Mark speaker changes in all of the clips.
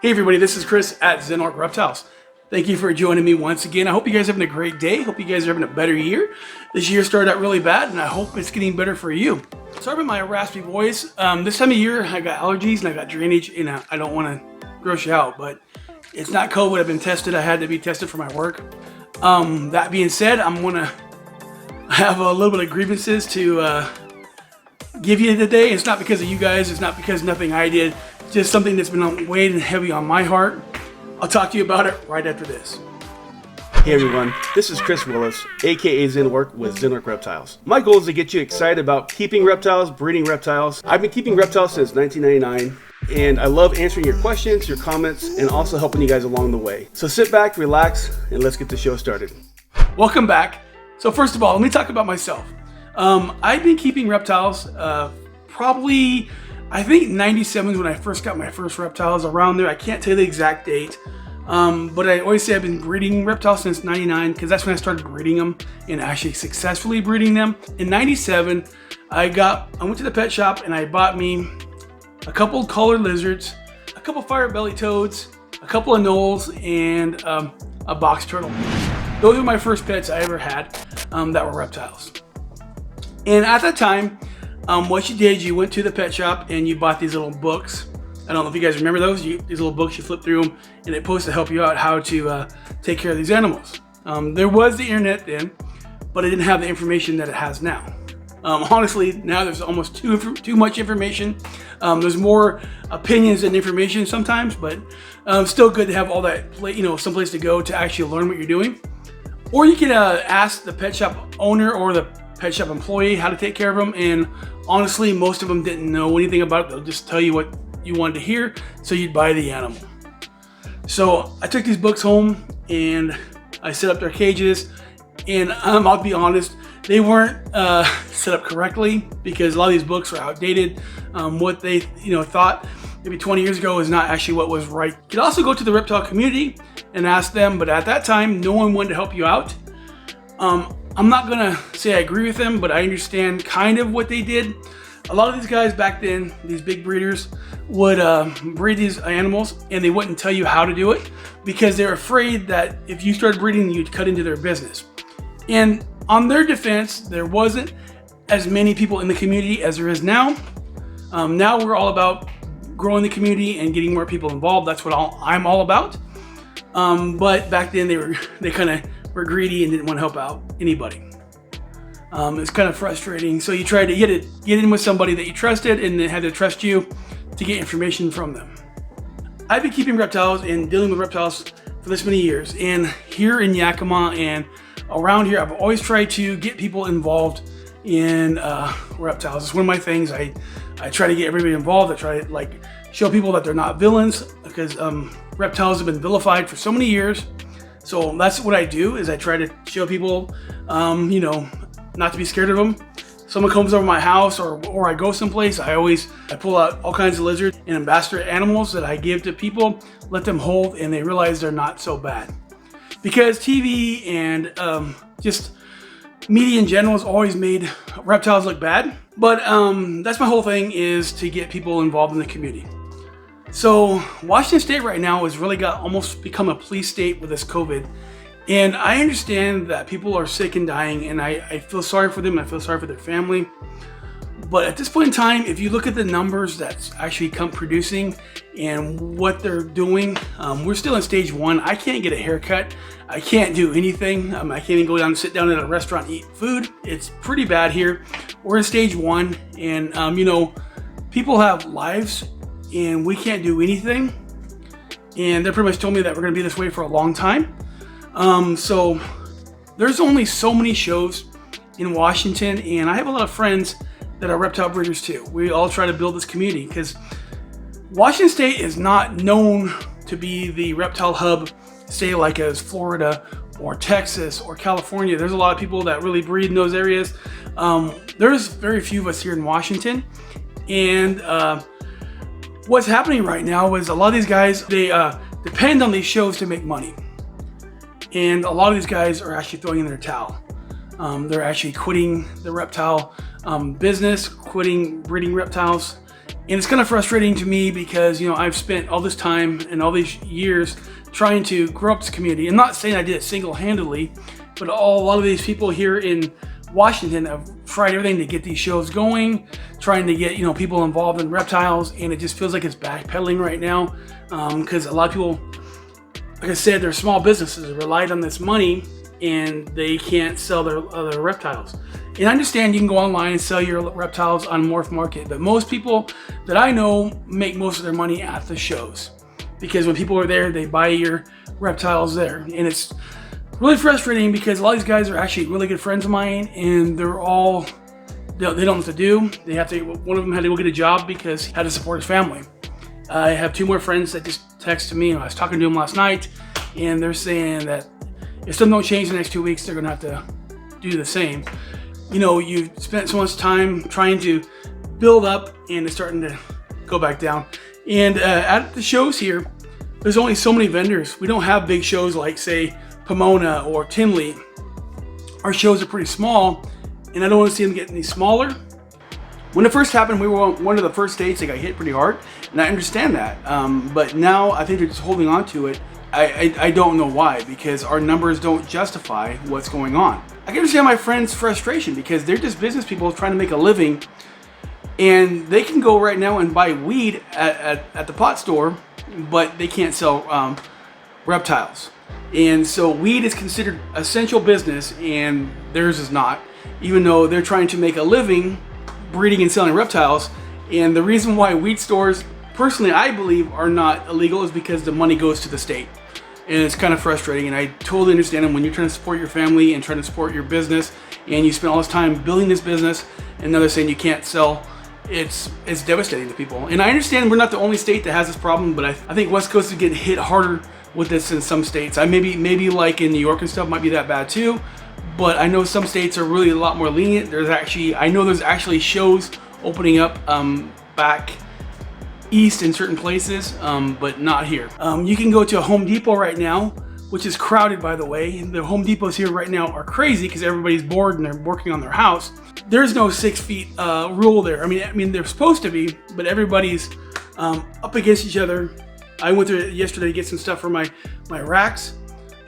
Speaker 1: Hey everybody, this is Chris at Zenark Reptiles. Thank you for joining me once again. I hope you guys are having a great day. Hope you guys are having a better year. This year started out really bad and I hope it's getting better for you. Sorry about my raspy voice. This time of year I got allergies and I got drainage and I don't want to gross you out, but it's not COVID. I've been tested. I had to be tested for my work. That being said, I'm going to have a little bit of grievances to give you today. It's not because of you guys. It's not because nothing I did. Just something that's been weighing heavy on my heart. I'll talk to you about it right after this.
Speaker 2: Hey everyone, this is Chris Willis, aka Zenark with Zenark Reptiles. My goal is to get you excited about keeping reptiles, breeding reptiles. I've been keeping reptiles since 1999, and I love answering your questions, your comments, and also helping you guys along the way. So sit back, relax, and let's get the show started.
Speaker 1: Welcome back. So first of all, let me talk about myself. I've been keeping reptiles probably, I think 97 is when I first got my first reptiles, around there. I can't tell you the exact date. But I always say I've been breeding reptiles since 99 because that's when I started breeding them and actually successfully breeding them. In 97, I went to the pet shop and I bought me a couple collared lizards, a couple fire belly toads, a couple of gnolls, and a box turtle. Those were my first pets I ever had that were reptiles. And at that time, what you did, you went to the pet shop and you bought these little books. I don't know if you guys remember those. These little books, you flip through them and it's supposed to help you out how to take care of these animals. There was the internet then, but it didn't have the information that it has now. Honestly, now there's almost too much information. There's more opinions than information sometimes, but still good to have all that, someplace to go to actually learn what you're doing. Or you can ask the pet shop owner or the pet shop employee how to take care of them, and honestly most of them didn't know anything about it. They'll just tell you what you wanted to hear, so you'd buy the animal. So I took these books home and I set up their cages, and I'll be honest, they weren't set up correctly because a lot of these books were outdated. What they thought maybe 20 years ago is not actually what was right. You could also go to the reptile community and ask them, but at that time no one wanted to help you out. I'm not gonna say I agree with them, but I understand kind of what they did. A lot of these guys back then, these big breeders, would breed these animals and they wouldn't tell you how to do it because they're afraid that if you started breeding, you'd cut into their business. And on their defense, there wasn't as many people in the community as there is now. Now we're all about growing the community and getting more people involved. That's what I'm all about. But back then they kind of were greedy and didn't want to help out anybody. It's kind of frustrating. So you try to get in with somebody that you trusted and they had to trust you to get information from them. I've been keeping reptiles and dealing with reptiles for this many years. And here in Yakima and around here, I've always tried to get people involved in reptiles. It's one of my things. I try to get everybody involved. I try to show people that they're not villains because reptiles have been vilified for so many years. So that's what I do, is I try to show people, not to be scared of them. Someone comes over my house or I go someplace, I pull out all kinds of lizards and ambassador animals that I give to people, let them hold, and they realize they're not so bad. Because TV and just media in general has always made reptiles look bad. But that's my whole thing, is to get people involved in the community. So Washington State right now has really almost become a police state with this COVID. And I understand that people are sick and dying, and I feel sorry for them, and I feel sorry for their family. But at this point in time, if you look at the numbers that's actually producing and what they're doing, we're still in stage 1. I can't get a haircut. I can't do anything. I can't even go down and sit down at a restaurant and eat food. It's pretty bad here. We're in stage 1, and people have lives and we can't do anything. And they pretty much told me that we're gonna be this way for a long time. So there's only so many shows in Washington, and I have a lot of friends that are reptile breeders too. We all try to build this community because Washington State is not known to be the reptile hub, say like as Florida or Texas or California. There's a lot of people that really breed in those areas. There's very few of us here in Washington, and what's happening right now is a lot of these guys, they depend on these shows to make money. And a lot of these guys are actually throwing in their towel. They're actually quitting the reptile business, quitting breeding reptiles, And it's kind of frustrating to me because, you know, I've spent all this time and all these years trying to grow up this community. I'm not saying I did it single-handedly, but a lot of these people here in Washington have tried everything to get these shows going, trying to get, you know, people involved in reptiles, and it just feels like it's backpedaling right now because a lot of people, like I said, they're small businesses that relied on this money and they can't sell their reptiles. And I understand you can go online and sell your reptiles on Morph Market, but most people that I know make most of their money at the shows because when people are there, they buy your reptiles there. And it's really frustrating because a lot of these guys are actually really good friends of mine, and they don't know what to do. One of them had to go get a job because he had to support his family. I have 2 more friends that just texted me, and I was talking to them last night, and they're saying that if something don't change in the next 2 weeks, they're gonna have to do the same. You know, you've spent so much time trying to build up, and it's starting to go back down. And at the shows here, there's only so many vendors. We don't have big shows like, say, Pomona or Tinley. Our shows are pretty small, and I don't want to see them getting any smaller. When it first happened, we were one of the first states that got hit pretty hard, and I understand that. But now I think they're just holding on to it. I don't know why, because our numbers don't justify what's going on. I can understand my friends' frustration because they're just business people trying to make a living, and they can go right now and buy weed at the pot store, but they can't sell reptiles. And so weed is considered essential business, and theirs is not, even though they're trying to make a living breeding and selling reptiles. And the reason why weed stores, personally, I believe, are not illegal is because the money goes to the state. And it's kind of frustrating, and I totally understand them when you're trying to support your family and trying to support your business, and you spend all this time building this business, and now they're saying you can't sell. It's devastating to people. And I understand we're not the only state that has this problem, but I think West Coast is getting hit harder with this in some states. Maybe like in New York and stuff might be that bad too, but I know some states are really a lot more lenient. I know there's actually shows opening up back east in certain places, but not here. You can go to a Home Depot right now, which is crowded, by the way. The Home Depots here right now are crazy because everybody's bored and they're working on their house. There's no 6 feet rule there. I mean they're supposed to be, but everybody's up against each other. I went there yesterday to get some stuff for my racks,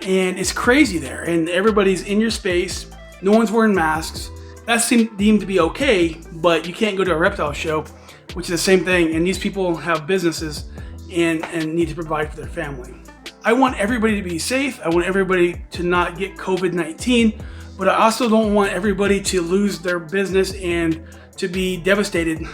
Speaker 1: and it's crazy there. And everybody's in your space. No one's wearing masks. That's deemed to be okay, but you can't go to a reptile show, which is the same thing. And these people have businesses and need to provide for their family. I want everybody to be safe. I want everybody to not get COVID-19, but I also don't want everybody to lose their business and to be devastated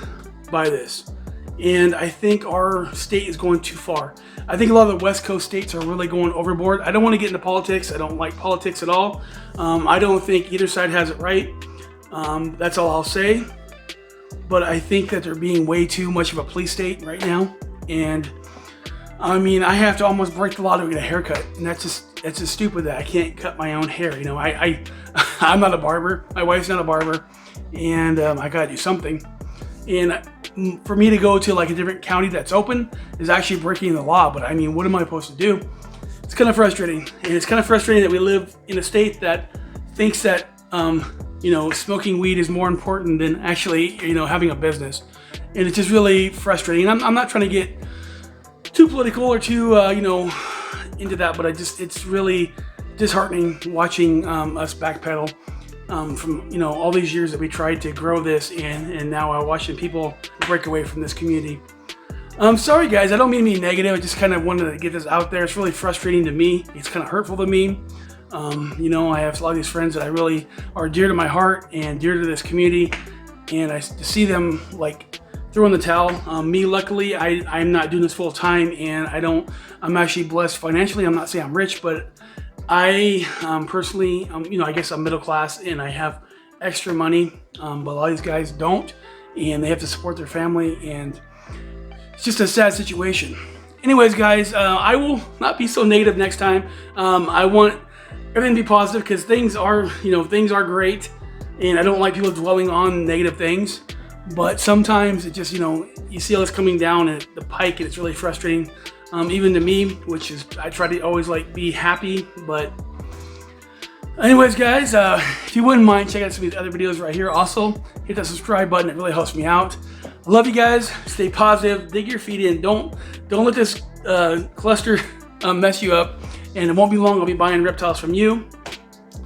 Speaker 1: by this. And I think our state is going too far. I think a lot of the West Coast states are really going overboard. I don't want to get into politics. I don't like politics at all. I don't think either side has it right. That's all I'll say. But I think that they're being way too much of a police state right now. And I mean, I have to almost break the law to get a haircut. And that's just stupid that I can't cut my own hair. You know, I'm not a barber. My wife's not a barber. And I gotta do something. And for me to go to like a different county that's open is actually breaking the law. But I mean, what am I supposed to do? It's kind of frustrating. And it's kind of frustrating that we live in a state that thinks that, you know, smoking weed is more important than actually, you know, having a business. And it's just really frustrating. And I'm not trying to get too political or too, you know, into that, but it's really disheartening watching us backpedal from, you know, all these years that we tried to grow this, and now I'm watching people break away from this community. Sorry guys, I don't mean to be negative. I just kind of wanted to get this out there. It's really frustrating to me. It's kind of hurtful to me. You know, I have a lot of these friends that I really are dear to my heart and dear to this community, and to see them like throwing the towel. Me, luckily, I'm not doing this full time, and I'm actually blessed financially. I'm not saying I'm rich, but I personally, you know, I guess I'm middle class and I have extra money, but a lot of these guys don't, and they have to support their family, and it's just a sad situation. Anyways, guys, I will not be so negative next time. I want everything to be positive because things are great, and I don't like people dwelling on negative things. But sometimes it just, you know, you see all this coming down at the pike, and it's really frustrating, even to me, which is, I try to always like be happy, but Anyways, guys, if you wouldn't mind checking out some of these other videos right here, also hit that subscribe button. It really helps me out. I love you guys. Stay positive. Dig your feet in. Don't let this cluster mess you up. And it won't be long. I'll be buying reptiles from you.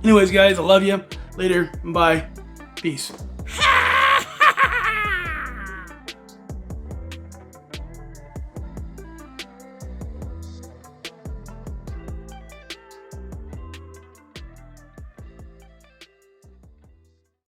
Speaker 1: Anyways, guys, I love you. Later. Bye. Peace.